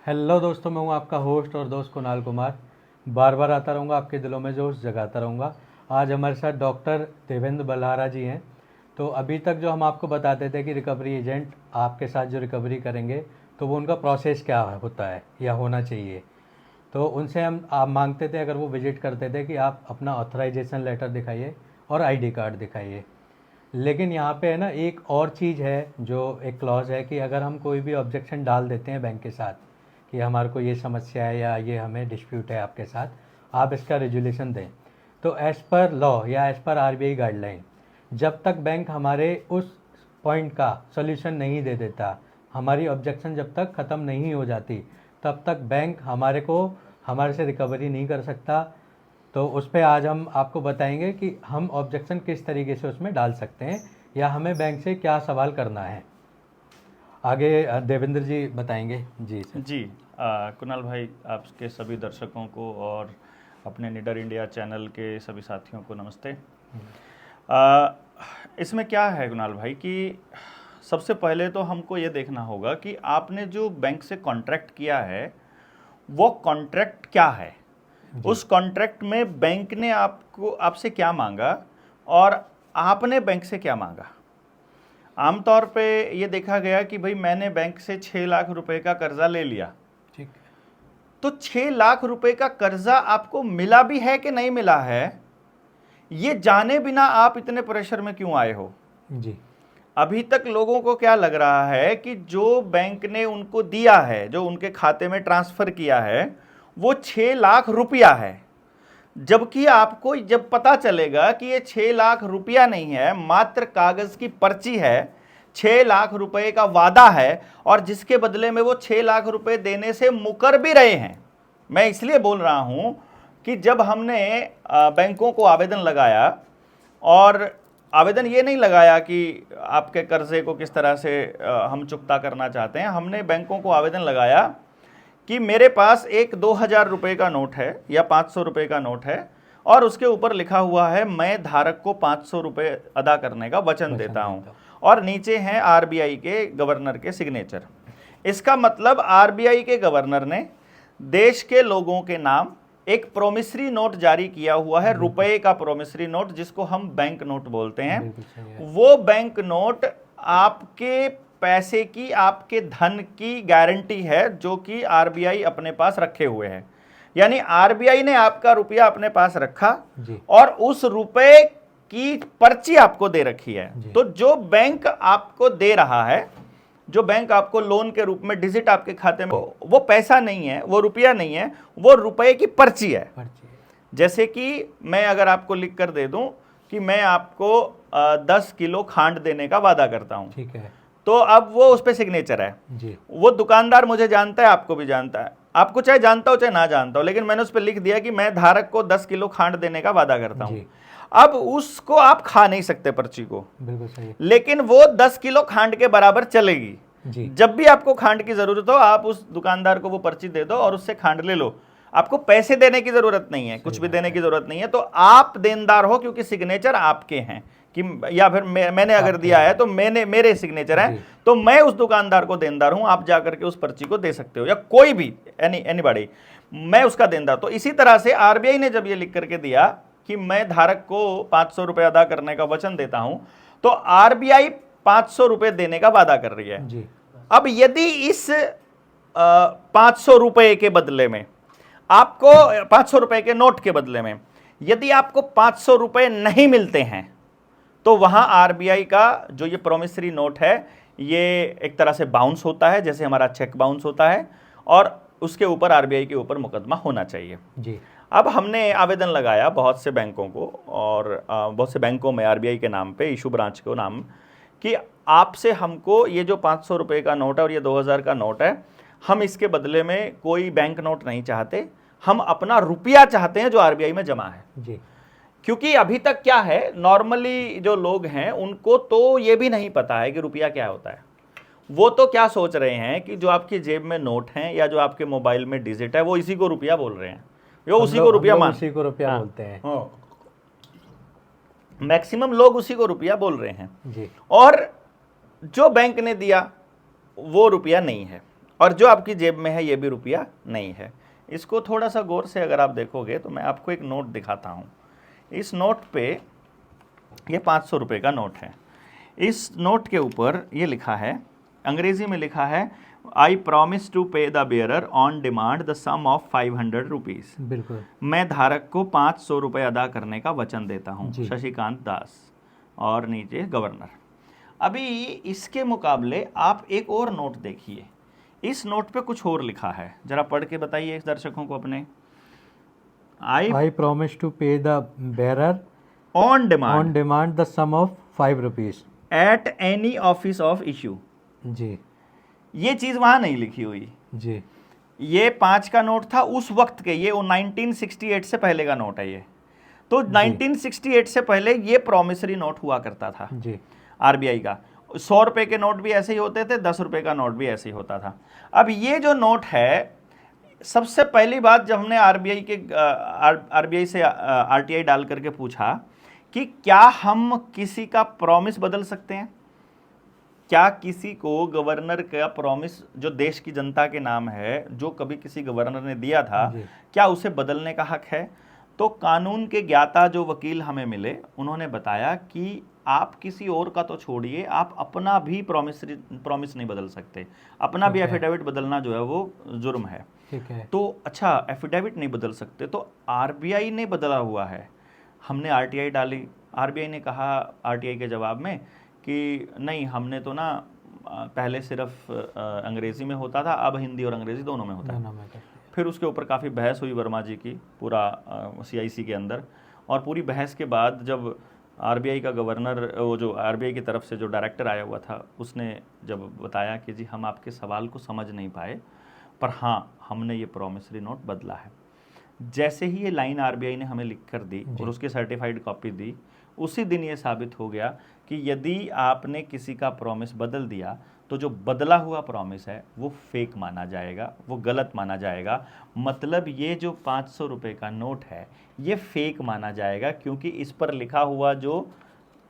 Hello दोस्तों, मैं हूं आपका होस्ट और दोस्त कुणाल कुमार। बार बार आता रहूंगा, आपके दिलों में जोश जगाता रहूंगा। आज हमारे साथ डॉक्टर देवेंद्र बल्हारा जी हैं। तो अभी तक जो हम आपको बताते थे कि रिकवरी एजेंट आपके साथ जो रिकवरी करेंगे तो वो उनका प्रोसेस क्या होता है या होना चाहिए, तो उनसे हम आप मांगते थे, अगर वो विजिट करते थे, कि आप अपना ऑथराइजेशन लेटर दिखाइए और आईडी कार्ड दिखाइए। लेकिन यहाँ पे है ना, एक और चीज़ है, जो एक क्लॉज है कि अगर हम कोई भी ऑब्जेक्शन डाल देते हैं बैंक के साथ कि हमारे को ये समस्या है या ये हमें डिस्प्यूट है आपके साथ, आप इसका रेजुलेशन दें, तो एज़ पर लॉ या एज़ पर आरबीआई गाइडलाइन, जब तक बैंक हमारे उस पॉइंट का सोल्यूशन नहीं दे देता, हमारी ऑब्जेक्शन जब तक ख़त्म नहीं हो जाती, तब तक बैंक हमारे से रिकवरी नहीं कर सकता। तो उस पर आज हम आपको बताएंगे कि हम ऑब्जेक्शन किस तरीके से उसमें डाल सकते हैं या हमें बैंक से क्या सवाल करना है। आगे देवेंद्र जी बताएंगे। जी सर। जी कुणाल भाई, आपके सभी दर्शकों को और अपने निडर इंडिया चैनल के सभी साथियों को नमस्ते। इसमें क्या है कुणाल भाई कि सबसे पहले तो हमको ये देखना होगा कि आपने जो बैंक से कॉन्ट्रैक्ट किया है वो कॉन्ट्रैक्ट क्या है, उस कॉन्ट्रैक्ट में बैंक ने आपसे क्या मांगा और आपने बैंक से क्या मांगा। आमतौर पे ये देखा गया कि भाई मैंने बैंक से 6 लाख रुपए का कर्जा ले लिया, ठीक। तो 6 लाख रुपए का कर्जा आपको मिला भी है कि नहीं मिला है, ये जाने बिना आप इतने प्रेशर में क्यों आए हो। जी। अभी तक लोगों को क्या लग रहा है कि जो बैंक ने उनको दिया है, जो उनके खाते में ट्रांसफर किया है, वो 6 लाख रुपया है, जबकि आपको जब पता चलेगा कि ये 6 लाख रुपया नहीं है, मात्र कागज की पर्ची है, 6 लाख रुपए का वादा है और जिसके बदले में वो 6 लाख रुपए देने से मुकर भी रहे हैं। मैं इसलिए बोल रहा हूं कि जब हमने बैंकों को आवेदन लगाया, और आवेदन ये नहीं लगाया कि आपके कर्जे को किस तरह से हम चुकता करना चाहते हैं, हमने बैंकों को आवेदन लगाया कि मेरे पास एक 2000 रुपये का नोट है या 500 रुपये का नोट है और उसके ऊपर लिखा हुआ है मैं धारक को 500 रुपये अदा करने का वचन देता हूं, और नीचे हैं आरबीआई के गवर्नर के सिग्नेचर। इसका मतलब आरबीआई के गवर्नर ने देश के लोगों के नाम एक प्रोमिसरी नोट जारी किया हुआ है, रुपए का प्रोमिसरी नोट, जिसको हम बैंक नोट बोलते हैं। वो बैंक नोट आपके पैसे की, आपके धन की गारंटी है, जो कि आरबीआई अपने पास रखे हुए है। यानी आरबीआई ने आपका रुपया अपने पास रखा और उस रुपए की पर्ची आपको दे रखी है। तो जो बैंक आपको दे रहा है, जो बैंक आपको लोन के रूप में डिजिट आपके खाते में, वो पैसा नहीं है, वो रुपया नहीं है, वो रुपए की पर्ची है। जैसे कि मैं अगर आपको लिख कर दे दूं कि मैं आपको 10 किलो खांड देने का वादा करता हूं, ठीक है, तो अब वो उस पे सिग्नेचर है जी। वो दुकानदार मुझे जानता है, आपको भी जानता है, आपको चाहे जानता हो चाहे ना जानता हो, लेकिन मैंने उस पर लिख दिया कि मैं धारक को 10 किलो खांड देने का वादा करता हूं। अब उसको आप खा नहीं सकते पर्ची को, बिल्कुल सही, लेकिन वो 10 किलो खांड के बराबर चलेगी जी। जब भी आपको खांड की जरूरत हो, आप उस दुकानदार को वो पर्ची दे दो और उससे खांड ले लो। आपको पैसे देने की जरूरत नहीं है, कुछ भी देने की जरूरत नहीं है। तो आप देनदार हो क्योंकि सिग्नेचर आपके हैं, कि या फिर मैंने अगर दिया है तो मेरे सिग्नेचर है, तो मैं उस दुकानदार को देनदार हूं। आप जाकर के उस पर्ची को दे सकते हो, या कोई भी एनीबॉडी, मैं उसका देनदार। तो इसी तरह से आरबीआई ने जब ये लिख करके दिया कि मैं धारक को 500 रुपए अदा करने का वचन देता हूं, तो आरबीआई 500 रुपए देने का वादा कर रही है जी। अब यदि इस 500 रुपए के बदले में आपको 500 रुपए के नोट के बदले में यदि आपको 500 रुपए नहीं मिलते हैं, तो वहां आरबीआई का जो ये प्रोमिसरी नोट है, ये एक तरह से बाउंस होता है, जैसे हमारा चेक बाउंस होता है, और उसके ऊपर आरबीआई के ऊपर मुकदमा होना चाहिए जी। अब हमने आवेदन लगाया बहुत से बैंकों को, और बहुत से बैंकों में आरबीआई के नाम पे, इशू ब्रांच को नाम, कि आपसे हमको ये जो 500 रुपये का नोट है और ये 2000 का नोट है, हम इसके बदले में कोई बैंक नोट नहीं चाहते, हम अपना रुपया चाहते हैं जो आरबीआई में जमा है जी। क्योंकि अभी तक क्या है, नॉर्मली जो लोग हैं उनको तो ये भी नहीं पता है कि रुपया क्या होता है। वो तो क्या सोच रहे हैं कि जो आपकी जेब में नोट हैं या जो आपके मोबाइल में डिजिट है, वो इसी को रुपया बोल रहे हैं, वो उसी को रुपया बोलते हैं। मैक्सिमम लोग उसी को रुपया बोल रहे हैं जी। और जो बैंक ने दिया वो रुपया नहीं है। और जो आपकी जेब में है ये भी रुपया नहीं है। इसको थोड़ा सा गौर से अगर आप देखोगे तो मैं आपको एक नोट दिखाता हूँ। इस नोट पे, ये 500 रुपये का नोट है। इस नोट के ऊपर ये लिखा है, अंग्रेजी में लिखा है, I promise to pay the bearer on demand the sum of 500 rupees. बिल्कुल। मैं धारक को 500 रुपये अदा करने का वचन देता हूँ, जी। शशिकांत दास, और नीचे गवर्नर। अभी इसके मुकाबले आप एक और नोट देखिए, इस नोट पे कुछ और लिखा है, जरा पढ़ के बताइए दर्शकों को अपने। I promise to pay the bearer on demand the sum of 5 rupees at any office of issue. जी। ये चीज वहां नहीं लिखी हुई जी। ये 5 का नोट था उस वक्त के, ये 1968 से पहले का नोट है ये। तो 1968 से पहले ये प्रॉमिसरी नोट हुआ करता था जी। आरबीआई का। 100 रुपए के नोट भी ऐसे ही होते थे, 10 रुपए का नोट भी ऐसे ही होता था। अब ये जो नोट है, सबसे पहली बात जब हमने आरबीआई से आरटीआई डाल करके पूछा कि क्या हम किसी का प्रॉमिस बदल सकते हैं, क्या किसी को गवर्नर का प्रॉमिस जो देश की जनता के नाम है, जो कभी किसी गवर्नर ने दिया था, क्या उसे बदलने का हक है? तो कानून के ज्ञाता जो वकील हमें मिले, उन्होंने बताया कि आप किसी और का तो छोड़िए, आप अपना भी प्रॉमिस नहीं बदल सकते, अपना भी एफिडेविट बदलना जो है वो जुर्म है। ठीक है। तो अच्छा, एफिडेविट नहीं बदल सकते, तो आरबीआई ने बदला हुआ है। हमने आरटीआई डाली, आरबीआई ने कहा आरटीआई के जवाब में कि नहीं, हमने तो ना पहले सिर्फ अंग्रेजी में होता था, अब हिंदी और अंग्रेजी दोनों में होता है। फिर उसके ऊपर काफ़ी बहस हुई वर्मा जी की, पूरा सीआईसी के अंदर। और पूरी बहस के बाद जब आरबीआई का गवर्नर, वो जो आरबीआई की तरफ से जो डायरेक्टर आया हुआ था, उसने जब बताया कि जी हम आपके सवाल को समझ नहीं पाए, पर हाँ हमने ये प्रॉमिसरी नोट बदला है। जैसे ही ये लाइन आरबीआई ने हमें लिख कर दी और उसकी सर्टिफाइड कॉपी दी, उसी दिन ये साबित हो गया कि यदि आपने किसी का प्रॉमिस बदल दिया तो जो बदला हुआ प्रॉमिस है वो फेक माना जाएगा, वो गलत माना जाएगा। मतलब ये जो 500 रुपये का नोट है ये फेक माना जाएगा, क्योंकि इस पर लिखा हुआ जो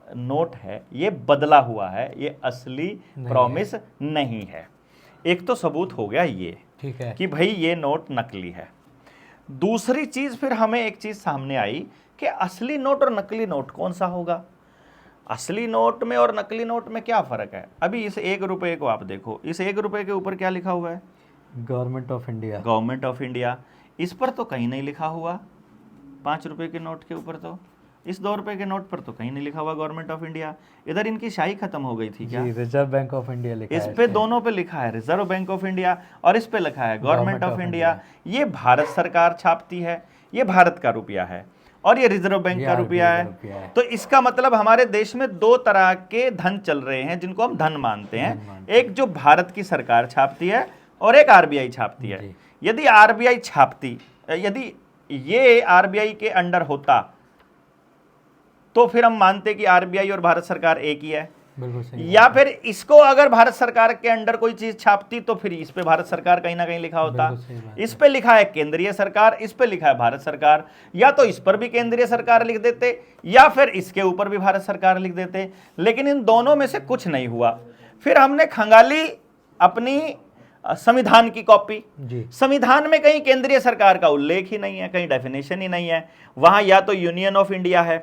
नोट है ये बदला हुआ है, ये असली प्रॉमिस नहीं है। एक तो सबूत हो गया ये, ठीक है, कि भाई ये नोट नकली है। दूसरी चीज, फिर हमें एक चीज सामने आई कि असली नोट और नकली नोट कौन सा होगा। असली नोट में और नकली नोट में क्या फ़र्क है? अभी इस 1 रुपये को आप देखो, इस 1 रुपये के ऊपर क्या लिखा हुआ है? Government of India. Government of India. इस पर तो कहीं नहीं लिखा हुआ। 5 रुपये के नोट के ऊपर तो, इस 2 रुपये के नोट पर तो कहीं नहीं लिखा हुआ गवर्नमेंट ऑफ इंडिया। इधर इनकी शाही खत्म हो गई थी क्या? रिजर्व बैंक ऑफ इंडिया लिखा है। इस पे दोनों पे लिखा है रिजर्व बैंक ऑफ इंडिया, और इस पे लिखा है गवर्नमेंट ऑफ इंडिया। ये भारत सरकार छापती है, ये भारत का रुपया है, और ये रिजर्व बैंक का रुपया है। तो इसका मतलब हमारे देश में 2 तरह के धन चल रहे हैं जिनको हम धन मानते हैं। एक जो भारत की सरकार छापती है और एक आरबीआई छापती है। यदि आरबीआई छापती, यदि ये आरबीआई के अंडर होता तो फिर हम मानते कि आरबीआई और भारत सरकार एक ही है। या फिर इसको अगर भारत सरकार के अंडर कोई चीज छापती तो फिर इस पे भारत सरकार कहीं ना कहीं लिखा होता। इस पे लिखा है केंद्रीय सरकार, इस पे लिखा है भारत सरकार, या तो इस पर भी केंद्रीय सरकार लिख देते या फिर इसके ऊपर भी भारत सरकार लिख देते, लेकिन इन दोनों में से कुछ नहीं हुआ। फिर हमने खंगाली अपनी संविधान की कॉपी। संविधान में कहीं केंद्रीय सरकार का उल्लेख ही नहीं है, कहीं डेफिनेशन ही नहीं है। वहां या तो यूनियन ऑफ इंडिया है,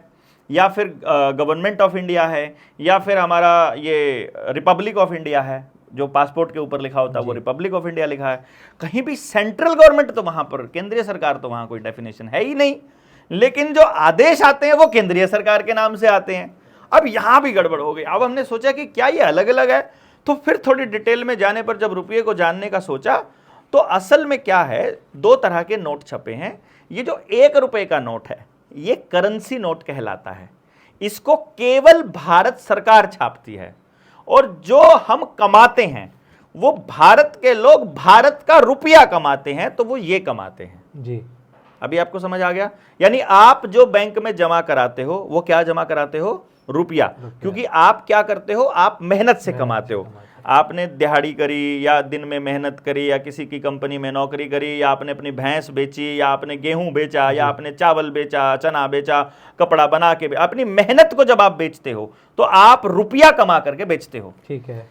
या फिर गवर्नमेंट ऑफ इंडिया है, या फिर हमारा ये रिपब्लिक ऑफ इंडिया है, जो पासपोर्ट के ऊपर लिखा होता है वो रिपब्लिक ऑफ इंडिया लिखा है। कहीं भी सेंट्रल गवर्नमेंट तो वहां पर, केंद्रीय सरकार तो वहां कोई डेफिनेशन है ही नहीं। लेकिन जो आदेश आते हैं वो केंद्रीय सरकार के नाम से आते हैं। अब यहां भी गड़बड़ हो गई। अब हमने सोचा कि क्या ये अलग अलग है, तो फिर थोड़ी डिटेल में जाने पर जब रुपये को जानने का सोचा तो असल में क्या है, 2 तरह के नोट छपे हैं। ये जो 1 रुपये का नोट है ये करेंसी नोट कहलाता है। इसको केवल भारत सरकार छापती है, और जो हम कमाते हैं वो भारत के लोग भारत का रुपया कमाते हैं, तो वो ये कमाते हैं जी। अभी आपको समझ आ गया? यानी आप जो बैंक में जमा कराते हो वो क्या जमा कराते हो? रुपया। क्योंकि आप क्या करते हो, आप मेहनत से कमाते हो। आपने दिहाड़ी करी, या दिन में मेहनत करी, या किसी की कंपनी में नौकरी करी, या आपने अपनी भैंस बेची, या आपने गेहूं बेचा, या आपने चावल बेचा, चना बेचा, कपड़ा बना के अपनी मेहनत को जब आप बेचते हो तो आप रुपया कमा करके बेचते हो। ठीक है।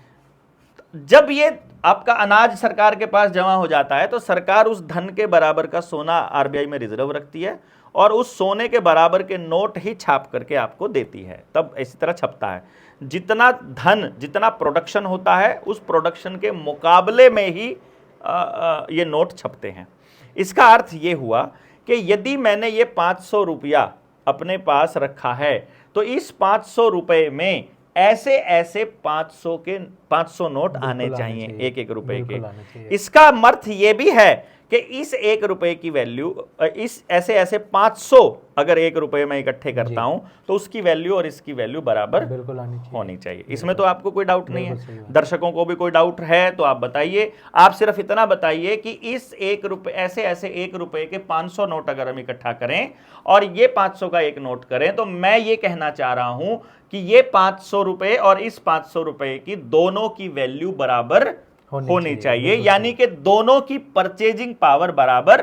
जब ये आपका अनाज सरकार के पास जमा हो जाता है तो सरकार उस धन के बराबर का सोना आरबीआई में रिजर्व रखती है और उस सोने के बराबर के नोट ही छाप करके आपको देती है। तब इसी तरह छपता है, जितना धन, जितना प्रोडक्शन होता है उस प्रोडक्शन के मुकाबले में ही ये नोट छपते हैं। इसका अर्थ ये हुआ कि यदि मैंने ये 500 रुपया अपने पास रखा है तो इस 500 रुपए में ऐसे ऐसे 500 नोट आने चाहिए, एक एक रुपए के। इसका अर्थ ये भी है कि इस 1 रुपए की वैल्यू, इस ऐसे ऐसे 500 अगर 1 रुपए में इकट्ठे करता हूं तो उसकी वैल्यु और इसकी वैल्यू बराबर होनी चाहिए। इसमें तो आपको कोई डाउट नहीं है, दर्शकों को भी कोई डाउट है तो आप बताइए। आप सिर्फ इतना बताइए कि इस 1 रुपए, ऐसे ऐसे 1 रुपए के 500 नोट अगर हम इकट्ठा करें और ये 500 का एक नोट करें तो मैं ये कहना चाह रहा हूं कि ये 500 रुपए और इस 500 रुपए की दोनों की वैल्यू बराबर होनी चाहिए, यानी कि दोनों की परचेजिंग पावर बराबर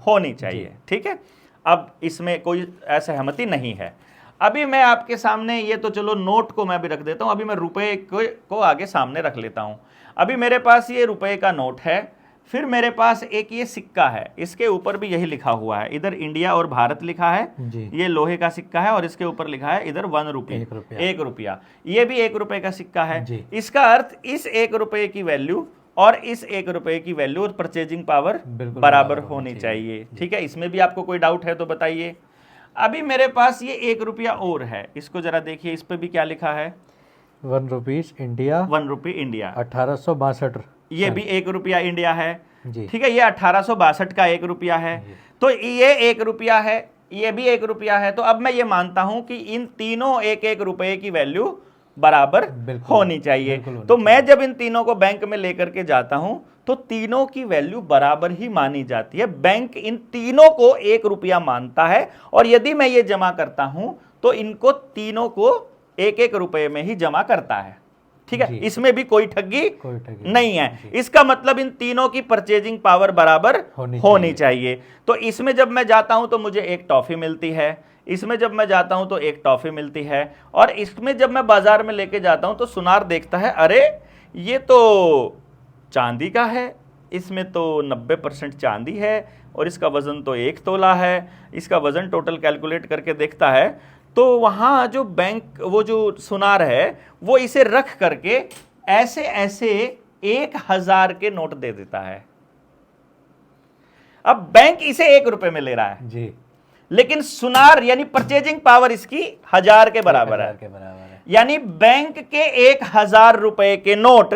होनी चाहिए। ठीक है, अब इसमें कोई असहमति नहीं है। अभी मैं आपके सामने, ये तो चलो नोट को मैं भी रख देता हूं, अभी मैं रुपए को आगे सामने रख लेता हूं। अभी मेरे पास ये रुपए का नोट है, फिर मेरे पास एक ये सिक्का है, इसके ऊपर भी यही लिखा हुआ है, इधर इंडिया और भारत लिखा है, ये लोहे का सिक्का है और इसके ऊपर लिखा है इधर 1 रुपये, 1 रुपया। ये भी 1 रुपए का सिक्का है। इसका अर्थ इस 1 रुपए की वैल्यू और इस 1 रुपए की वैल्यू और परचेजिंग पावर बराबर होनी चाहिए। ठीक है, इसमें भी आपको कोई डाउट है तो बताइए। अभी मेरे पास ये 1 रुपया और है, इसको जरा देखिए, इस पे भी क्या लिखा है, 1 रुपीज इंडिया, 1 रुपये इंडिया, 1862। ये भी 1 रुपया इंडिया है। ठीक है, ये 1862 का 1 रुपया है, तो ये 1 रुपया है, ये भी 1 रुपया है। तो अब मैं ये मानता हूं कि इन तीनों 1-1 रुपए की वैल्यू बराबर होनी चाहिए। तो मैं जब इन तीनों को बैंक में लेकर के जाता हूं तो तीनों की वैल्यू बराबर ही मानी जाती है। बैंक इन तीनों को 1 रुपया मानता है और यदि मैं ये जमा करता हूं तो इनको तीनों को 1-1 रुपए में ही जमा करता है। ठीक है, इसमें भी कोई ठगी नहीं है। इसका मतलब इन तीनों की परचेजिंग पावर बराबर होनी चाहिए। तो इसमें जब मैं जाता हूं तो मुझे एक टॉफी मिलती है, इसमें जब मैं जाता हूं तो एक टॉफी मिलती है, और इसमें जब मैं बाजार में लेके जाता हूं तो सुनार देखता है, अरे ये तो चांदी का है, इसमें तो 90% चांदी है और इसका वजन तो 1 तोला है। इसका वजन टोटल कैलकुलेट करके देखता है तो वहां जो बैंक, वो जो सुनार है वो इसे रख करके ऐसे ऐसे 1000 के नोट दे देता है। अब बैंक इसे 1 रुपए में ले रहा है जी, लेकिन सुनार यानी परचेजिंग पावर इसकी 1000 के बराबर है। यानी बैंक के 1000 रुपए के नोट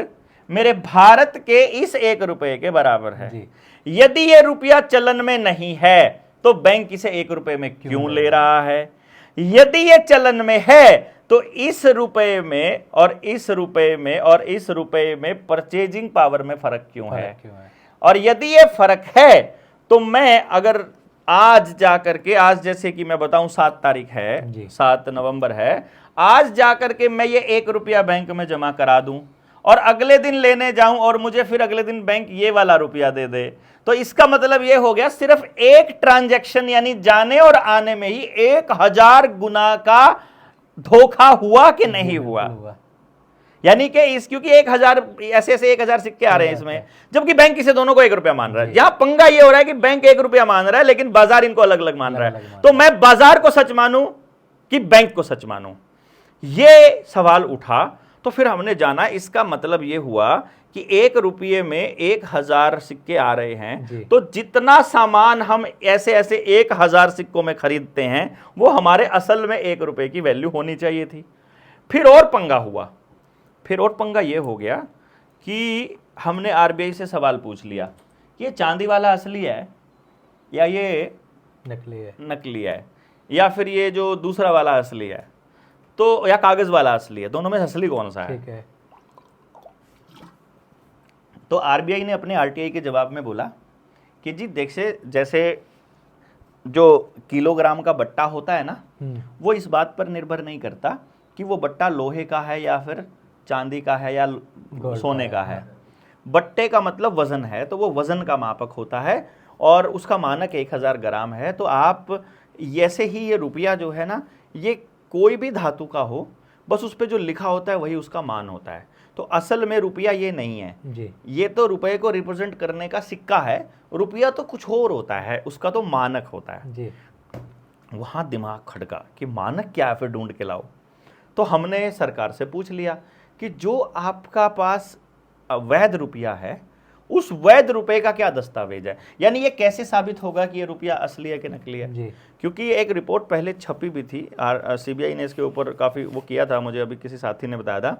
मेरे भारत के इस 1 रुपए के बराबर है। यदि ये रुपया चलन में नहीं है तो बैंक इसे 1 रुपए में क्यों ले रहा है? यदि ये चलन में है तो इस रुपए में और इस रुपए में और इस रुपए में परचेजिंग पावर में फर्क क्यों है? और यदि ये फर्क है तो मैं अगर आज जाकर के, आज जैसे कि मैं बताऊं 7 तारीख है, 7 नवंबर है, आज जाकर के मैं ये 1 रुपया बैंक में जमा करा दूं और अगले दिन लेने जाऊं और मुझे फिर अगले दिन बैंक ये वाला रुपया दे दे, तो इसका मतलब ये हो गया सिर्फ एक ट्रांजैक्शन यानी जाने और आने में ही 1000 गुना का धोखा हुआ कि नहीं हुआ? यानी कि इस, क्योंकि 1000 ऐसे ऐसे 1000 सिक्के आ रहे हैं इसमें, जबकि बैंक इसे दोनों को 1 रुपया मान रहा है। यहां पंगा ये हो रहा है कि बैंक 1 रुपया मान रहा है लेकिन बाजार इनको अलग अलग मान रहा है। तो मैं बाजार को सच मानूं कि बैंक को सच मानूं, ये सवाल उठा। तो फिर हमने जाना, इसका मतलब ये हुआ कि 1 रुपये में 1000 सिक्के आ रहे हैं, तो जितना सामान हम ऐसे ऐसे 1000 सिक्कों में खरीदते हैं वो हमारे असल में 1 रुपये की वैल्यू होनी चाहिए थी। फिर और पंगा हुआ, फिर और पंगा ये हो गया कि हमने आरबीआई से सवाल पूछ लिया कि ये चांदी वाला असली है या ये नकली है या फिर ये जो दूसरा वाला असली है, तो या कागज वाला असली है, दोनों में असली कौन सा है? ठीक है। तो आरबीआई ने अपने आरटीआई के जवाब में बोला कि जी देखिए, जैसे जो किलोग्राम का बट्टा होता है ना, वो इस बात पर निर्भर नहीं करता कि वो बट्टा लोहे का है या फिर चांदी का है या सोने का है। बट्टे का मतलब वजन है, तो वो वजन का मापक होता है और उसका मानक 1000 ग्राम है। तो आप ऐसे ही ये रुपया जो है ना, ये कोई भी धातु का हो, बस उस पर जो लिखा होता है वही उसका मान होता है। तो असल में रुपया ये नहीं है जी। ये तो रुपए को रिप्रेजेंट करने का सिक्का है, रुपया तो कुछ और होता है, उसका तो मानक होता है जी। वहां दिमाग खड़का कि मानक क्या है, फिर ढूंढ के लाओ। तो हमने सरकार से पूछ लिया कि जो आपका पास वैध रुपया है उस वैध रुपए का क्या दस्तावेज है, यानी ये कैसे साबित होगा कि ये रुपया असली है कि नकली है। जी। क्योंकि एक रिपोर्ट पहले छपी भी थी, सीबीआई ने इसके ऊपर काफ़ी वो किया था, मुझे अभी किसी साथी ने बताया था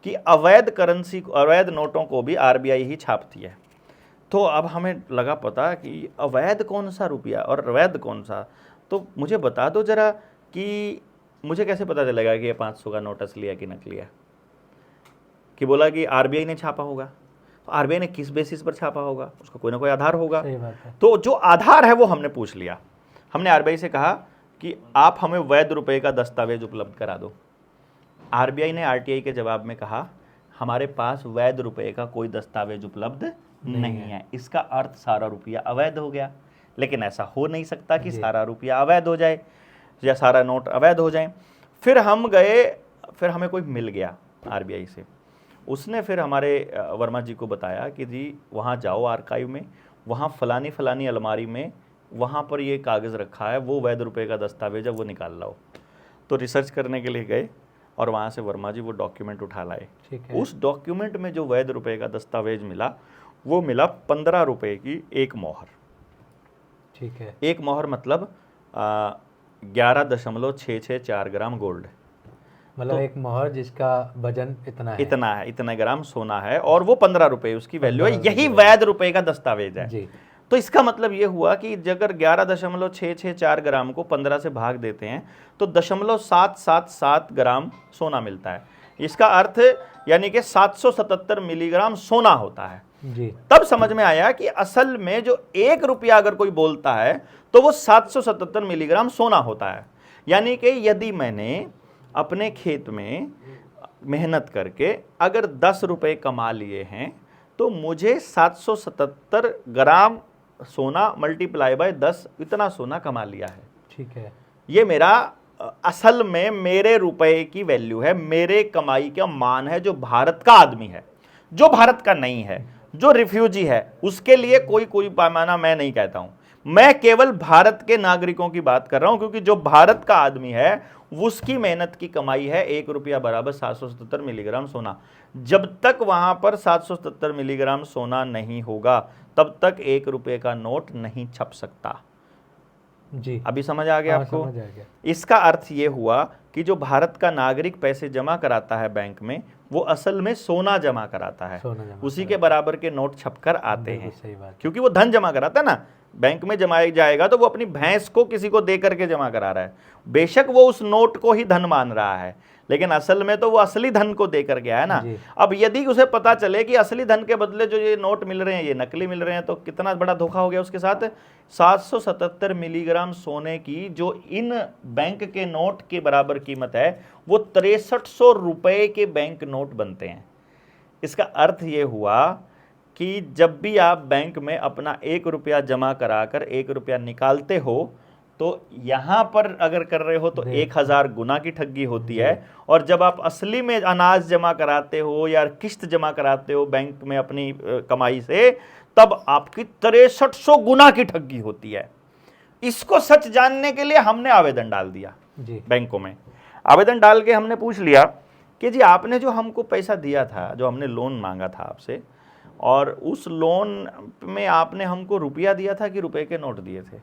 कि अवैध करेंसी, अवैध नोटों को भी आरबीआई ही छापती है। तो अब हमें लगा पता कि अवैध कौन सा रुपया और अवैध कौन सा, तो मुझे बता दो जरा कि मुझे कैसे पता चलेगा कि ये 500 का नोट असली है कि नकली है। कि बोला कि आरबीआई ने छापा होगा, तो आरबीआई ने किस बेसिस पर छापा होगा, उसका कोई ना कोई आधार होगा। सही बात है। तो जो आधार है वो हमने पूछ लिया। हमने आरबीआई से कहा कि आप हमें वैध रुपए का दस्तावेज उपलब्ध करा दो। आरबीआई ने आरटीआई के जवाब में कहा हमारे पास वैध रुपए का कोई दस्तावेज उपलब्ध नहीं है। इसका अर्थ सारा रुपया अवैध हो गया। लेकिन ऐसा हो नहीं सकता कि सारा रुपया अवैध हो जाए या सारा नोट अवैध हो जाए। फिर हम गए, फिर हमें कोई मिल गया आरबीआई से, उसने फिर हमारे वर्मा जी को बताया कि जी वहाँ जाओ आर्काइव में, वहाँ फलानी फलानी अलमारी में वहाँ पर ये कागज़ रखा है, वो वैध रुपए का दस्तावेज है, वो निकाल लाओ। तो रिसर्च करने के लिए गए और वहाँ से वर्मा जी वो डॉक्यूमेंट उठा लाए। उस डॉक्यूमेंट में जो वैध रुपए का दस्तावेज मिला वो मिला 15 रुपए की एक मोहर। ठीक है। एक मोहर मतलब 11.664 ग्राम गोल्ड, मतलब एक मोहर जिसका वजन इतना है, इतना ग्राम सोना है, और वो 15 रुपए उसकी वैल्यू है। यही वैध रुपए का दस्तावेज है जी। तो इसका मतलब ये हुआ कि अगर 11.664 ग्राम को 15 से भाग देते हैं तो 0.777 ग्राम सोना मिलता है। इसका अर्थ यानी कि 777 मिलीग्राम सोना होता है जी। तब समझ में आया कि असल में जो 1 रुपया अगर कोई बोलता है तो वो 777 मिलीग्राम सोना होता है। यानी कि यदि मैंने अपने खेत में मेहनत करके अगर 10 रुपए कमा लिए हैं तो मुझे 777 ग्राम सोना मल्टीप्लाई बाय 10 इतना सोना कमा लिया है। ठीक है। ये मेरा असल में मेरे रुपए की वैल्यू है, मेरे कमाई का मान है। जो भारत का आदमी है, जो भारत का नहीं है, जो रिफ्यूजी है, उसके लिए कोई पैमाना मैं नहीं कहता हूं। मैं केवल भारत के नागरिकों की बात कर रहा हूं, क्योंकि जो भारत का आदमी है उसकी मेहनत की कमाई है 1 रुपया बराबर 777 मिलीग्राम सोना। जब तक वहां पर 777 मिलीग्राम सोना नहीं होगा तब तक 1 रुपये का नोट नहीं छप सकता। जी। अभी समझ आ गया आपको? समझ आ गया। इसका अर्थ ये हुआ कि जो भारत का नागरिक पैसे जमा कराता है बैंक में, वो असल में सोना जमा कराता है, उसी के बराबर के नोट छपकर आते हैं। सही बात। क्योंकि वो धन जमा कराता है ना, बैंक में जमाया जाएगा तो वो अपनी भैंस को किसी को दे करके जमा करा रहा है। बेशक वो उस नोट को ही धन मान रहा है, लेकिन असल में तो वो असली धन को दे कर गया है ना। अब यदि उसे पता चले कि असली धन के बदले जो ये नोट मिल रहे हैं ये नकली मिल रहे हैं, तो कितना बड़ा धोखा हो गया उसके साथ। 777 मिलीग्राम सोने की जो इन बैंक के नोट के बराबर कीमत है वो 6300 रुपए के बैंक नोट बनते हैं। इसका अर्थ ये हुआ कि जब भी आप बैंक में अपना 1 रुपया जमा कराकर 1 रुपया निकालते हो तो यहां पर अगर कर रहे हो तो 1000 गुना की ठगी होती है। और जब आप असली में अनाज जमा कराते हो या किस्त जमा कराते हो बैंक में अपनी कमाई से, तब आपकी 6300 गुना की ठगी होती है। इसको सच जानने के लिए हमने आवेदन डाल दिया बैंकों में। आवेदन डाल के हमने पूछ लिया कि जी आपने जो हमको पैसा दिया था, जो हमने लोन मांगा था आपसे, और उस लोन में आपने हमको रुपया दिया था कि रुपए के नोट दिए थे,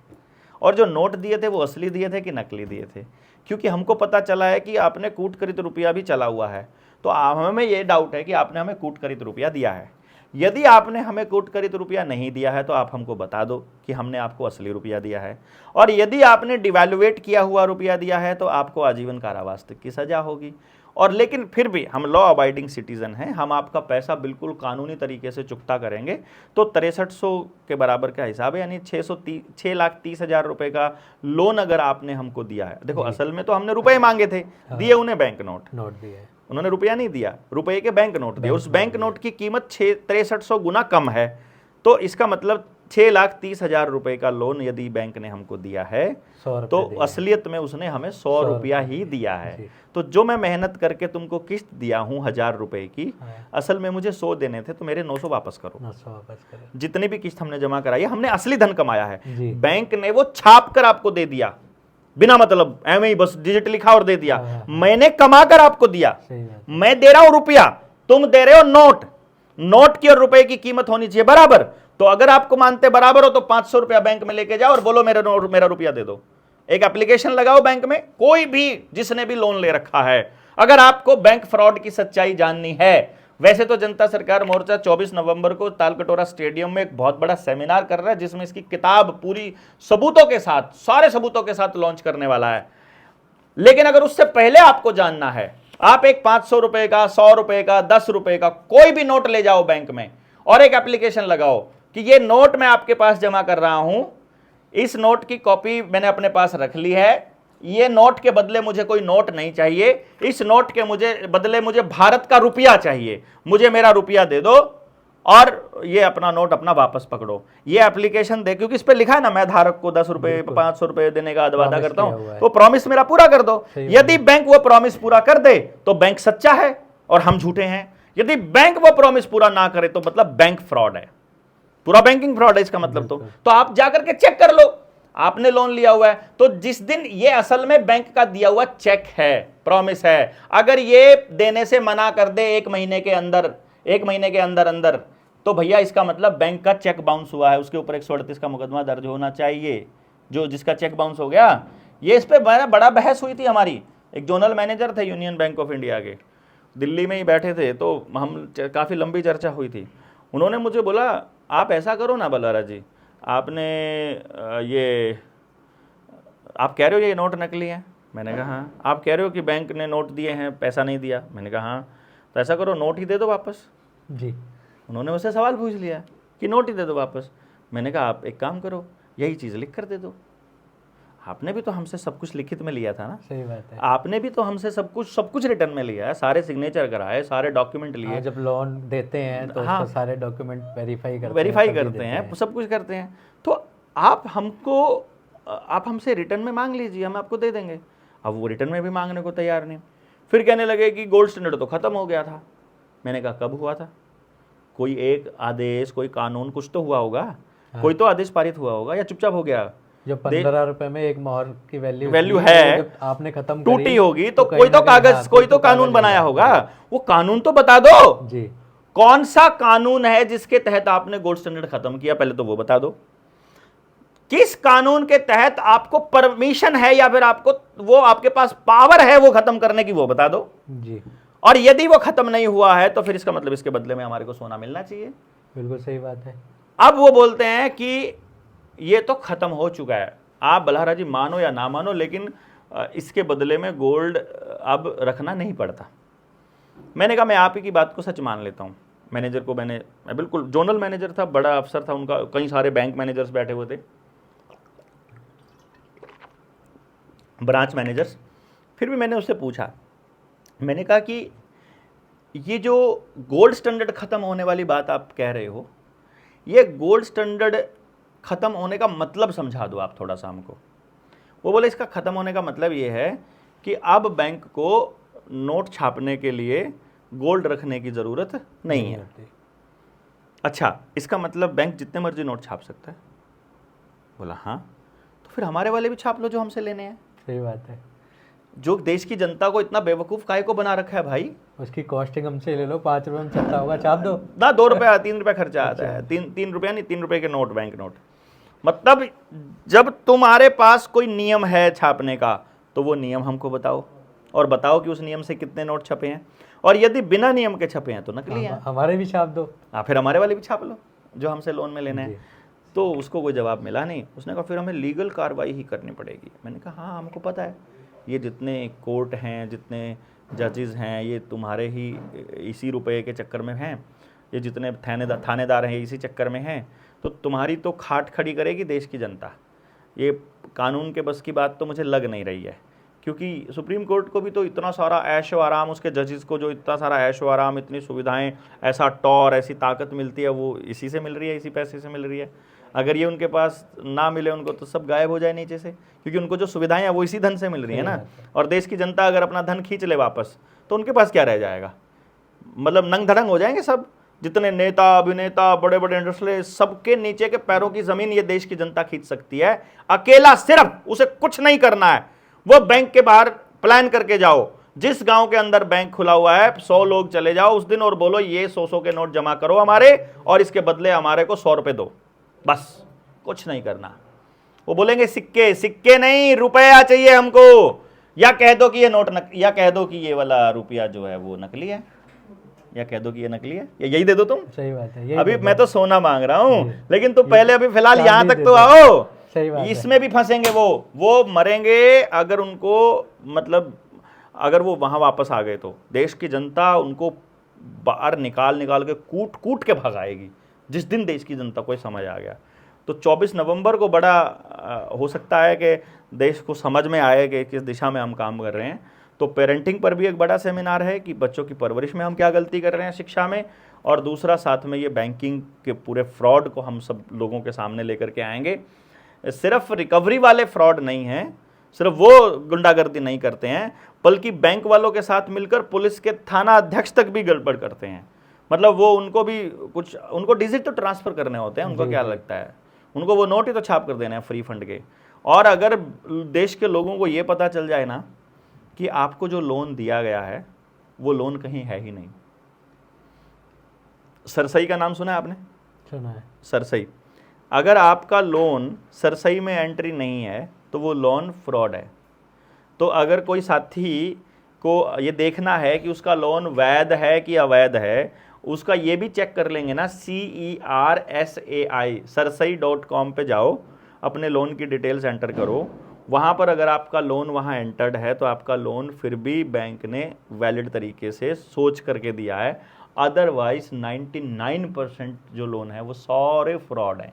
और जो नोट दिए थे वो असली दिए थे कि नकली दिए थे? क्योंकि हमको पता चला है कि आपने कूटखरीद रुपया भी चला हुआ है, तो हमें ये डाउट है कि आपने हमें कूटखरीद रुपया दिया है। यदि आपने हमें कूटखरीद रुपया नहीं दिया है तो आप हमको बता दो कि हमने आपको असली रुपया दिया है, और यदि आपने डिवैल्यूएट किया हुआ रुपया दिया है तो आपको आजीवन कारावास तक की सजा होगी। और लेकिन फिर भी हम लॉ अबाइडिंग सिटीजन हैं, हम आपका पैसा बिल्कुल कानूनी तरीके से चुकता करेंगे। तो 6300 के बराबर का हिसाब है, यानी 6,30,000 रुपए का लोन अगर आपने हमको दिया है। देखो असल में तो हमने रुपए मांगे थे, दिए उन्हें बैंक नोट दिए, उन्होंने रुपया नहीं दिया, रुपए के बैंक नोट दिए। उस बैंक नोट की कीमत 6300 गुना कम है। तो इसका मतलब 6,30,000 रुपए का लोन यदि बैंक ने हमको दिया है 100 तो रुपए दिए। असलियत में उसने हमें 100 रुपया ही दिया है। जी। तो जो मैं मेहनत करके तुमको किस्त दिया हूँ 1,000 रुपए की, हाँ। असल में मुझे 100 देने थे, तो मेरे 900 वापस करो। 900 वापस करें। जितनी भी किस्त हमने जमा कराई है, हमने असली धन कमाया है। जी। बैंक ने वो छाप कर आपको दे दिया, बिना मतलब एवं ही बस डिजिट लिखा और दे दिया। हाँ। मैंने कमा कर आपको दिया, सही बात। मैं दे रहा हूं रुपया, तुम दे रहे हो नोट। नोट की और रुपए की कीमत होनी चाहिए बराबर। तो अगर आपको मानते बराबर हो तो 500 रुपया बैंक में लेके जाओ और बोलो मेरा रुपया दे दो। एक एप्लीकेशन लगाओ बैंक में, कोई भी जिसने भी लोन ले रखा है, अगर आपको बैंक फ्रॉड की सच्चाई जाननी है। वैसे तो जनता सरकार मोर्चा 24 नवंबर को तालकटोरा स्टेडियम में एक बहुत बड़ा सेमिनार कर रहा है, जिसमें इसकी किताब पूरी सबूतों के साथ, सारे सबूतों के साथ लॉन्च करने वाला है। लेकिन अगर उससे पहले आपको जानना है, आप एक 500 रुपए का, 100 रुपए का, 10 रुपए का कोई भी नोट ले जाओ बैंक में और एक एप्लीकेशन लगाओ कि ये नोट मैं आपके पास जमा कर रहा हूं, इस नोट की कॉपी मैंने अपने पास रख ली है, ये नोट के बदले मुझे कोई नोट नहीं चाहिए, इस नोट के बदले मुझे भारत का रुपया चाहिए, मुझे मेरा रुपया दे दो और ये अपना नोट अपना वापस पकड़ो। ये एप्लीकेशन दे, क्योंकि इस पे लिखा है ना, मैं धारक को 10 रुपए 500 रुपए देने का वादा करता हूं, तो प्रॉमिस मेरा पूरा कर दो। यदि बैंक वो प्रॉमिस पूरा कर दे तो बैंक सच्चा है और हम झूठे हैं। यदि बैंक वो प्रॉमिस पूरा ना करे तो मतलब बैंक फ्रॉड है, पूरा बैंकिंग फ्रॉड है इसका मतलब। तो आप जाकर के चेक कर लो, आपने लोन लिया हुआ है तो जिस दिन ये असल में बैंक का दिया हुआ चेक है, प्रॉमिस है, अगर ये देने से मना कर दे 1 महीने के अंदर, 1 महीने के अंदर अंदर, तो भैया इसका मतलब बैंक का चेक बाउंस हुआ है, उसके ऊपर 138 का मुकदमा दर्ज होना चाहिए। जो जिसका चेक बाउंस हो गया, ये इस पे बड़ा बहस हुई थी हमारी। एक जोनल मैनेजर थे यूनियन बैंक ऑफ इंडिया के, दिल्ली में ही बैठे थे, तो हम काफ़ी लंबी चर्चा हुई थी। उन्होंने मुझे बोला, आप ऐसा करो ना बलहारा जी, आपने ये आप कह रहे हो ये नोट नकली है? मैंने कहा हाँ। आप कह रहे हो कि बैंक ने नोट दिए हैं, पैसा नहीं दिया? मैंने कहा हाँ। तो ऐसा करो, नोट ही दे दो वापस। जी। उन्होंने मुझसे सवाल पूछ लिया कि नोट ही दे दो वापस। मैंने कहा आप एक काम करो, यही चीज़ लिख कर दे दो। आपने भी तो हमसे सब कुछ लिखित में लिया था ना। सही बात है। आपने भी तो हमसे सब कुछ रिटर्न में लिया है, सारे सिग्नेचर कराए, सारे डॉक्यूमेंट लिए। जब लोन देते हैं तो हाँ, उसको सारे डॉक्यूमेंट वेरीफाई करते हैं, सब कुछ करते हैं। तो आप हमसे रिटर्न में मांग लीजिए, हम आपको दे देंगे। अब वो रिटर्न में भी मांगने को तैयार नहीं। फिर कहने लगे कि गोल्ड स्टैंडर्ड तो खत्म हो गया था। मैंने कहा कब हुआ था? कोई एक आदेश, कोई कानून, कुछ तो हुआ होगा। हाँ। कोई तो आदेश पारित हुआ होगा या चुपचाप हो गया? जो 15 रुपए में एक मोहर की वैल्यू है, जब आपने खत्म टूटी होगी तो कोई तो कागज, कोई तो कानून बनाया होगा। वो कानून तो बता दो जी। कौन सा कानून है जिसके तहत आपने गोल्ड स्टैंडर्ड खत्म किया, पहले तो वो बता दो। किस कानून के तहत आपको परमिशन है या फिर आपको वो आपके पास पावर है वो खत्म करने की, वो बता दो जी। और यदि वो खत्म नहीं हुआ है तो फिर इसका मतलब इसके बदले में हमारे को सोना मिलना चाहिए। बिल्कुल सही बात है। अब वो बोलते हैं कि ये तो खत्म हो चुका है, आप बलहारा जी मानो या ना मानो, लेकिन इसके बदले में गोल्ड अब रखना नहीं पड़ता। मैंने कहा मैं आप ही की बात को सच मान लेता हूँ। मैनेजर को मैं बिल्कुल, जोनल मैनेजर था, बड़ा अफसर था उनका, कई सारे बैंक मैनेजर्स बैठे हुए थे, ब्रांच मैनेजर्स। फिर भी मैंने उससे पूछा, मैंने कहा कि ये जो गोल्ड स्टैंडर्ड खत्म होने वाली बात आप कह रहे हो, ये गोल्ड स्टैंडर्ड खत्म होने का मतलब समझा दो आप थोड़ा सा हमको। वो बोले इसका खत्म होने का मतलब ये है कि अब बैंक को नोट छापने के लिए गोल्ड रखने की ज़रूरत नहीं है। अच्छा, इसका मतलब बैंक जितने मर्जी नोट छाप सकता है? बोला हाँ। तो फिर हमारे वाले भी छाप लो जो हमसे लेने हैं। सही बात है। जो देश की जनता को इतना बेवकूफ़ काहे को बना रखा है भाई? उसकी कॉस्टिंग हमसे ले लो, 5 रुपये में चलता होगा, छाप दो ना, 2 रुपये 3 रुपये खर्चा आता है। 3 रुपये नहीं, 3 रुपये के नोट, बैंक नोट। मतलब जब तुम्हारे पास कोई नियम है छापने का तो वो नियम हमको बताओ और बताओ कि उस नियम से कितने नोट छपे हैं, और यदि बिना नियम के छपे हैं तो नकली हैं। हमारे भी छाप दो। फिर हमारे वाले भी छाप लो जो हमसे लोन में लेने हैं। तो उसको कोई जवाब मिला नहीं। उसने कहा फिर हमें लीगल कार्रवाई ही करनी पड़ेगी। मैंने कहा हाँ हमको पता है, ये जितने कोर्ट हैं, जितने जजेस हैं, ये तुम्हारे ही इसी रुपये के चक्कर में हैं, ये जितने थानेदार हैं इसी चक्कर में हैं, तो तुम्हारी तो खाट खड़ी करेगी देश की जनता। ये कानून के बस की बात तो मुझे लग नहीं रही है, क्योंकि सुप्रीम कोर्ट को भी तो इतना सारा ऐशो आराम, उसके जजेस को जो इतना सारा ऐशो आराम, इतनी सुविधाएं, ऐसा टॉर, ऐसी ताकत मिलती है, वो इसी से मिल रही है, इसी पैसे से मिल रही है। अगर ये उनके पास ना मिले उनको तो सब गायब हो जाए नीचे से, क्योंकि उनको जो सुविधाएं हैं वो इसी धन से मिल रही है ना। और देश की जनता अगर अपना धन खींच ले वापस तो उनके पास क्या रह जाएगा, मतलब नंग धड़ंग हो जाएंगे सब। जितने नेता अभिनेता बड़े बड़े इंडस्ट्रियल, सबके नीचे के पैरों की जमीन ये देश की जनता खींच सकती है अकेला। सिर्फ उसे कुछ नहीं करना है, वो बैंक के बाहर प्लान करके जाओ, जिस गांव के अंदर बैंक खुला हुआ है 100 लोग चले जाओ उस दिन और बोलो ये 100 के नोट जमा करो हमारे और इसके बदले हमारे को 100 रुपए दो, बस कुछ नहीं करना। वो बोलेंगे सिक्के, सिक्के नहीं रुपया चाहिए हमको, या कह दो कि ये नोट या कह दो कि ये वाला रुपया जो है वो नकली है, या कह दो कि ये नकली है, या यही दे दो तुम। सही बात है। अभी मैं तो सोना मांग रहा हूं, लेकिन तुम पहले अभी फिलहाल यहां तक तो आओ। सही बात इसमें भी फंसेंगे वो मरेंगे अगर उनको, मतलब अगर वो वहां वापस आ गए तो देश की जनता उनको बाहर निकाल के कूट के भगाएगी जिस दिन देश की जनता को समझ आ गया। तो 24 नवंबर को बड़ा हो सकता है कि देश को समझ में आए कि किस दिशा में हम काम कर रहे हैं। तो पेरेंटिंग पर भी एक बड़ा सेमिनार है कि बच्चों की परवरिश में हम क्या गलती कर रहे हैं शिक्षा में, और दूसरा साथ में ये बैंकिंग के पूरे फ्रॉड को हम सब लोगों के सामने लेकर के आएंगे। सिर्फ रिकवरी वाले फ्रॉड नहीं हैं, सिर्फ वो गुंडागर्दी नहीं करते हैं, बल्कि बैंक वालों के साथ मिलकर पुलिस के थाना अध्यक्ष तक भी गड़बड़ करते हैं। मतलब वो उनको भी कुछ, उनको डिजिट तो ट्रांसफ़र करने होते हैं, उनको क्या लगता है, उनको वो नोट ही तो छाप कर देना है फ्री फंड के। और अगर देश के लोगों को ये पता चल जाए ना कि आपको जो लोन दिया गया है वो लोन कहीं है ही नहीं। सरसई का नाम सुना है आपने? सुना है। सरसई, अगर आपका लोन सरसई में एंट्री नहीं है तो वो लोन फ्रॉड है। तो अगर कोई साथी को ये देखना है कि उसका लोन वैध है कि अवैध है, उसका ये भी चेक कर लेंगे ना, CERSAI sarsai.com पे जाओ, अपने लोन की डिटेल्स एंटर करो, वहाँ पर अगर आपका लोन वहाँ एंटर्ड है तो आपका लोन फिर भी बैंक ने वैलिड तरीके से सोच करके दिया है। अदरवाइज 99% जो लोन है वो सारे फ्रॉड हैं,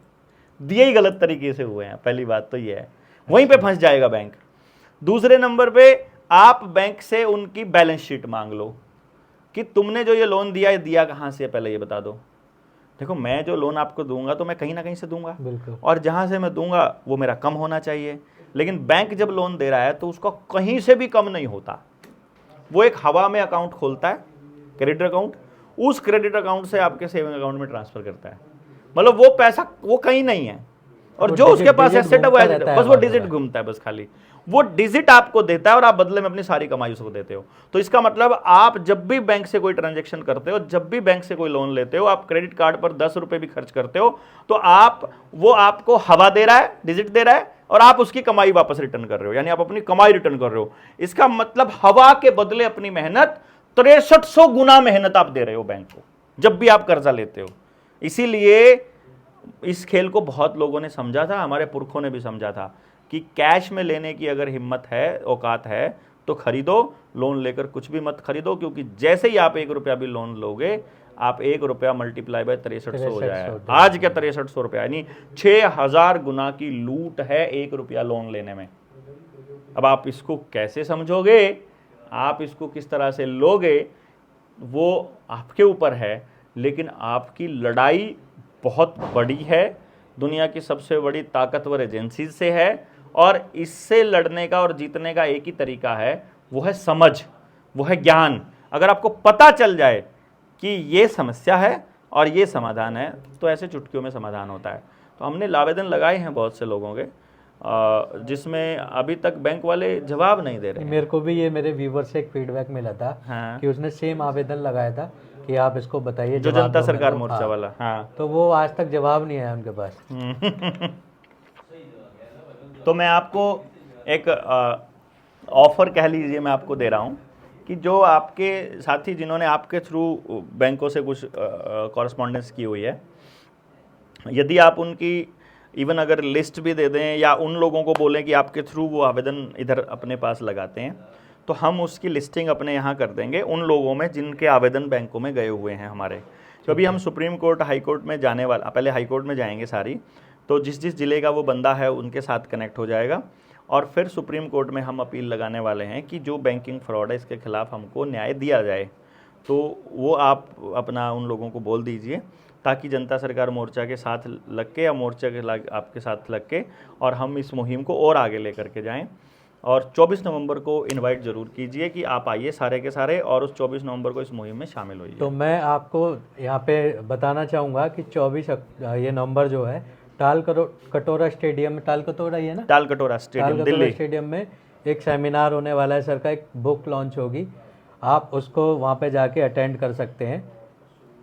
दिए ही गलत तरीके से हुए हैं। पहली बात तो ये है, वहीं पे फंस जाएगा बैंक। दूसरे नंबर पे आप बैंक से उनकी बैलेंस शीट मांग लो कि तुमने जो ये लोन दिया है दिया कहाँ से है, पहले ये बता दो। देखो मैं जो लोन आपको दूंगा तो मैं कहीं ना कहीं से दूंगा, और जहाँ से मैं दूंगा वो मेरा कम होना चाहिए। लेकिन बैंक जब लोन दे रहा है तो उसका कहीं से भी कम नहीं होता। वो एक हवा में अकाउंट खोलता है, क्रेडिट अकाउंट, उस क्रेडिट अकाउंट से आपके सेविंग अकाउंट में ट्रांसफर करता है। मतलब वो पैसा वो कहीं नहीं है, और जो उसके पास एसेट है वो बस वो डिजिट घूमता है, बस खाली वो डिजिट आपको देता है और आप बदले में अपनी सारी कमाई उसको देते हो। तो इसका मतलब आप जब भी बैंक से कोई ट्रांजैक्शन करते हो, जब भी बैंक से कोई लोन लेते हो, आप क्रेडिट कार्ड पर 10 रुपए भी खर्च करते हो तो वो आपको हवा दे रहा है, डिजिट दे रहा है, और आप उसकी कमाई वापस रिटर्न कर रहे हो, यानी आप अपनी कमाई रिटर्न कर रहे हो। इसका मतलब हवा के बदले अपनी मेहनत, 6300 गुना मेहनत आप दे रहे हो बैंक को जब भी आप कर्जा लेते हो। इसीलिए इस खेल को बहुत लोगों ने समझा था, हमारे पुरखों ने भी समझा था कि कैश में लेने की अगर हिम्मत है, औकात है तो खरीदो, लोन लेकर कुछ भी मत खरीदो, क्योंकि जैसे ही आप 1 रुपया भी लोन लोगे, आप 1 रुपया मल्टीप्लाई बाय 6300 हो जाएगा। आज क्या 6300 रुपया, यानी 6000 गुना की लूट है 1 रुपया लोन लेने में। अब आप इसको कैसे समझोगे, आप इसको किस तरह से लोगे, वो आपके ऊपर है। लेकिन आपकी लड़ाई बहुत बड़ी है, दुनिया की सबसे बड़ी ताकतवर एजेंसी से है, और इससे लड़ने का और जीतने का एक ही तरीका है, वो है समझ, वो है ज्ञान। अगर आपको पता चल जाए कि ये समस्या है और ये समाधान है तो ऐसे चुटकियों में समाधान होता है। तो हमने आवेदन लगाए हैं बहुत से लोगों के, जिसमें अभी तक बैंक वाले जवाब नहीं दे रहे। मेरे को भी ये मेरे व्यूवर से एक फीडबैक मिला था। हाँ। कि उसने सेम आवेदन लगाया था कि आप इसको बताइए, जो जनता सरकार मोर्चा वाला। हाँ, तो वो आज तक जवाब नहीं आया उनके पास। तो मैं आपको एक ऑफर कह लीजिए मैं आपको दे रहा हूँ कि जो आपके साथी जिन्होंने आपके थ्रू बैंकों से कुछ कॉरेस्पॉन्डेंस की हुई है, यदि आप उनकी इवन अगर लिस्ट भी दे दें या उन लोगों को बोलें कि आपके थ्रू वो आवेदन इधर अपने पास लगाते हैं, तो हम उसकी लिस्टिंग अपने यहाँ कर देंगे उन लोगों में जिनके आवेदन बैंकों में गए हुए हैं हमारे। तो अभी हम सुप्रीम कोर्ट, हाई कोर्ट में जाने वाला, पहले हाई कोर्ट में जाएंगे सारी, तो जिस जिस ज़िले का वो बंदा है उनके साथ कनेक्ट हो जाएगा, और फिर सुप्रीम कोर्ट में हम अपील लगाने वाले हैं कि जो बैंकिंग फ्रॉड है इसके खिलाफ हमको न्याय दिया जाए। तो वो आप अपना उन लोगों को बोल दीजिए, ताकि जनता सरकार मोर्चा के साथ लग के या मोर्चा के आपके साथ लग के और हम इस मुहिम को और आगे लेकर के जाएं। और 24 नवंबर को इनवाइट ज़रूर कीजिए कि आप आइए सारे के सारे और उस 24 नवंबर को इस मुहिम में शामिल होइए। तो मैं आपको यहाँ पे बताना चाहूँगा कि 24 ये नवंबर जो है कटोरा स्टेडियम में, कटोरा ही है ना, कटोरा स्टेडियम दिल्ली स्टेडियम में एक सेमिनार होने वाला है सर का, एक बुक लॉन्च होगी, आप उसको वहाँ पे जाके अटेंड कर सकते हैं।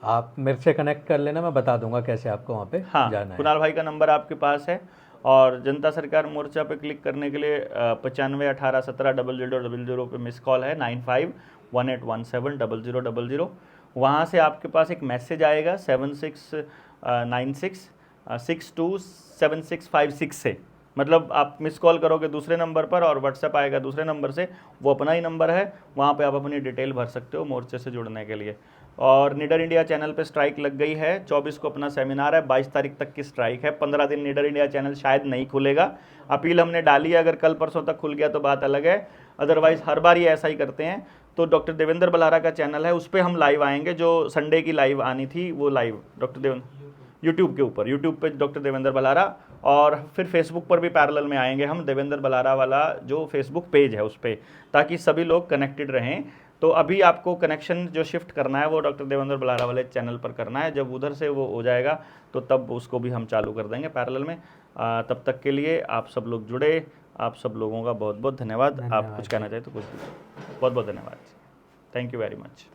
आप मेरे से कनेक्ट कर लेना, मैं बता दूंगा कैसे आपको वहाँ पे जाना है। कुणाल भाई का नंबर आपके पास है और जनता सरकार मोर्चा पे क्लिक करने के लिए 95 18 17 0000 पे मिस कॉल है, 9518170000। वहाँ से आपके पास एक मैसेज आएगा 7696627656 से, मतलब आप मिस कॉल करोगे दूसरे नंबर पर और व्हाट्सएप आएगा दूसरे नंबर से, वो अपना ही नंबर है, वहाँ पे आप अपनी डिटेल भर सकते हो मोर्चे से जुड़ने के लिए। और निडर इंडिया चैनल पे स्ट्राइक लग गई है, 24 को अपना सेमिनार है, 22 तारीख तक की स्ट्राइक है, 15 दिन निडर इंडिया चैनल शायद नहीं खुलेगा। अपील हमने डाली है, अगर कल परसों तक खुल गया तो बात अलग है, अदरवाइज हर बार ये ऐसा ही करते हैं। तो डॉक्टर देवेंद्र बल्हारा का चैनल है, उस पर हम लाइव आएंगे, जो संडे की लाइव आनी थी वो लाइव डॉक्टर देवेंद्र यूट्यूब के ऊपर, यूट्यूब पे डॉक्टर देवेंद्र बल्हारा, और फिर फेसबुक पर भी पैरेलल में आएंगे हम, देवेंद्र बल्हारा वाला जो फेसबुक पेज है उस पर, ताकि सभी लोग कनेक्टेड रहें। तो अभी आपको कनेक्शन जो शिफ्ट करना है वो डॉक्टर देवेंद्र बल्हारा वाले चैनल पर करना है, जब उधर से वो हो जाएगा तो तब उसको भी हम चालू कर देंगे पैरेलल में। तब तक के लिए आप सब लोग जुड़े, आप सब लोगों का बहुत बहुत धन्यवाद। आप कुछ कहना चाहें तो कुछ, बहुत बहुत धन्यवाद, थैंक यू वेरी मच।